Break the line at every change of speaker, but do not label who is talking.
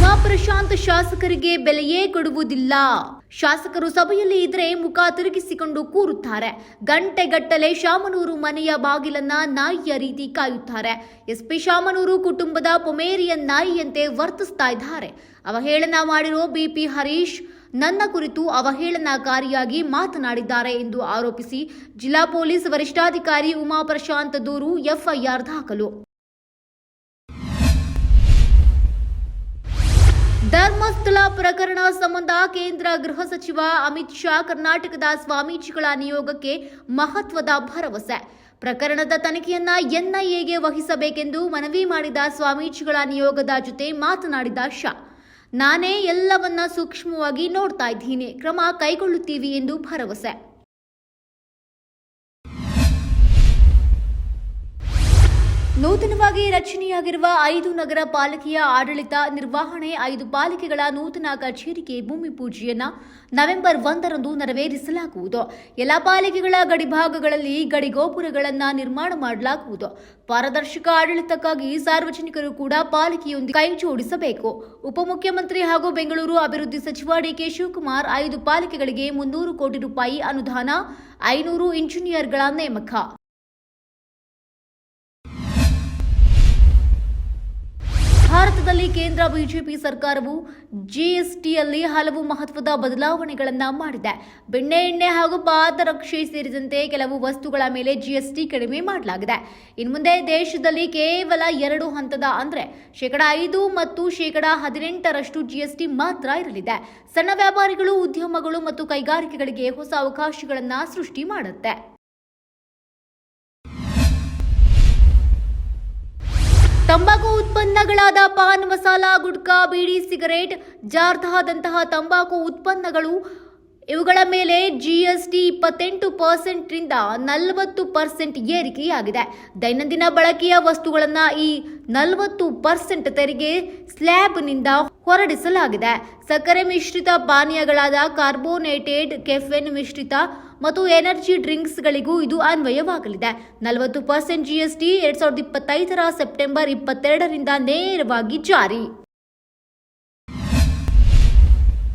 ಉಮಾಪ್ರಶಾಂತ್ ಶಾಸಕರಿಗೆ ಬೆಲೆಯೇ ಕೊಡುವುದಿಲ್ಲ. ಶಾಸಕರು ಸಭೆಯಲ್ಲಿ ಇದ್ರೆ ಮುಖ ತಿರುಗಿಸಿಕೊಂಡು ಕೂರುತ್ತಾರೆ. ಗಂಟೆಗಟ್ಟಲೆ ಶಾಮನೂರು ಮನೆಯ ಬಾಗಿಲನ್ನ ನಾಯಿಯ ರೀತಿ ಕಾಯುತ್ತಾರೆ. ಎಸ್ಪಿ ಶಾಮನೂರು ಕುಟುಂಬದ ಪೊಮೇರಿಯನ್ ನಾಯಿಯಂತೆ ವರ್ತಿಸ್ತಾ ಇದ್ದಾರೆ. ಅವಹೇಳನ ಮಾಡಿರೋ ಬಿಪಿ ಹರೀಶ್ ನನ್ನ ಕುರಿತು ಅವಹೇಳನಕಾರಿಯಾಗಿ ಮಾತನಾಡಿದ್ದಾರೆ ಎಂದು ಆರೋಪಿಸಿ ಜಿಲ್ಲಾ ಪೊಲೀಸ್ ವರಿಷ್ಠಾಧಿಕಾರಿ ಉಮಾಪ್ರಶಾಂತ್ ದೂರು ಎಫ್ಐಆರ್ ದಾಖಲು. ಧರ್ಮಸ್ಥಳ ಪ್ರಕರಣ ಸಂಬಂಧ ಕೇಂದ್ರ ಗೃಹ ಸಚಿವ ಅಮಿತ್ ಶಾ ಕರ್ನಾಟಕದ ಸ್ವಾಮೀಜಿಗಳ ನಿಯೋಗಕ್ಕೆ ಮಹತ್ವದ ಭರವಸೆ. ಪ್ರಕರಣದ ತನಿಖೆಯನ್ನ ಎನ್ಐಎಗೆ ವಹಿಸಬೇಕೆಂದು ಮನವಿ ಮಾಡಿದ ಸ್ವಾಮೀಜಿಗಳ ನಿಯೋಗದ ಜೊತೆ ಮಾತನಾಡಿದ ಶಾ, ನಾನೇ ಎಲ್ಲವನ್ನ ಸೂಕ್ಷ್ಮವಾಗಿ ನೋಡ್ತಾ ಇದ್ದೀನಿ, ಕ್ರಮ ಕೈಗೊಳ್ಳುತ್ತೀವಿ ಎಂದು ಭರವಸೆ. ನೂತನವಾಗಿ ರಚನೆಯಾಗಿರುವ 5 ನಗರ ಪಾಲಿಕೆಯ ಆಡಳಿತ ನಿರ್ವಹಣೆ 5 ಪಾಲಿಕೆಗಳ ನೂತನ ಕಚೇರಿಗೆ ಭೂಮಿ ಪೂಜೆಯನ್ನ ನವೆಂಬರ್ 1ರಂದು ನೆರವೇರಿಸಲಾಗುವುದು. ಎಲ್ಲ ಪಾಲಿಕೆಗಳ ಗಡಿಭಾಗಗಳಲ್ಲಿ ಗಡಿಗೋಪುರಗಳನ್ನು ನಿರ್ಮಾಣ ಮಾಡಲಾಗುವುದು. ಪಾರದರ್ಶಕ ಆಡಳಿತಕ್ಕಾಗಿ ಸಾರ್ವಜನಿಕರು ಕೂಡ ಪಾಲಿಕೆಯೊಂದಿಗೆ ಕೈ ಜೋಡಿಸಬೇಕು. ಉಪಮುಖ್ಯಮಂತ್ರಿ ಹಾಗೂ ಬೆಂಗಳೂರು ಅಭಿವೃದ್ಧಿ ಸಚಿವ ಡಿಕೆ ಶಿವಕುಮಾರ್ 5 ಪಾಲಿಕೆಗಳಿಗೆ 300 ಕೋಟಿ ರೂಪಾಯಿ ಅನುದಾನ, 500 ಇಂಜಿನಿಯರ್ಗಳ ನೇಮಕ. ಭಾರತದಲ್ಲಿ ಕೇಂದ್ರ ಬಿಜೆಪಿ ಸರ್ಕಾರವು ಜಿಎಸ್ಟಿಯಲ್ಲಿ ಹಲವು ಮಹತ್ವದ ಬದಲಾವಣೆಗಳನ್ನು ಮಾಡಿದೆ. ಬೆಣ್ಣೆ, ಎಣ್ಣೆ ಹಾಗೂ ಪಾದರಕ್ಷೆ ಸೇರಿದಂತೆ ಕೆಲವು ವಸ್ತುಗಳ ಮೇಲೆ ಜಿಎಸ್ಟಿ ಕಡಿಮೆ ಮಾಡಲಾಗಿದೆ. ಇನ್ನು ಮುಂದೆ ದೇಶದಲ್ಲಿ ಕೇವಲ 2 ಹಂತದ ಅಂದರೆ 5% ಮತ್ತು 18% ಜಿಎಸ್ಟಿ ಮಾತ್ರ ಇರಲಿದೆ. ಸಣ್ಣ ವ್ಯಾಪಾರಿಗಳು, ಉದ್ಯಮಗಳು ಮತ್ತು ಕೈಗಾರಿಕೆಗಳಿಗೆ ಹೊಸ ಅವಕಾಶಗಳನ್ನು ಸೃಷ್ಟಿ ಮಾಡುತ್ತೆ. ತಂಬಾಕು ಉತ್ಪನ್ನಗಳಾದ ಪಾನ್ ಮಸಾಲ, ಗುಟ್ಕಾ, ಬೀಡಿ, ಸಿಗರೇಟ್, ಜಾರ್ದಾದಂತಹ ತಂಬಾಕು ಉತ್ಪನ್ನಗಳು ಇವುಗಳ ಮೇಲೆ ಜಿಎಸ್ಟಿ 28%ರಿಂದ 40% ಏರಿಕೆಯಾಗಿದೆ. ದೈನಂದಿನ ಬಳಕೆಯ ವಸ್ತುಗಳನ್ನು ಈ 40% ತೆರಿಗೆ ಸ್ಲ್ಯಾಬ್ನಿಂದ ಹೊರಡಿಸಲಾಗಿದೆ. ಸಕ್ಕರೆ ಮಿಶ್ರಿತ ಪಾನೀಯಗಳಾದ ಕಾರ್ಬೋನೇಟೆಡ್, ಕೆಫೆನ್ ಮಿಶ್ರಿತ ಮತ್ತು ಎನರ್ಜಿ ಡ್ರಿಂಕ್ಸ್ಗಳಿಗೂ ಇದು ಅನ್ವಯವಾಗಲಿದೆ. 40% ಜಿಎಸ್ಟಿ 2025ರ ಸೆಪ್ಟೆಂಬರ್ 22ರಿಂದ ನೇರವಾಗಿ ಜಾರಿ.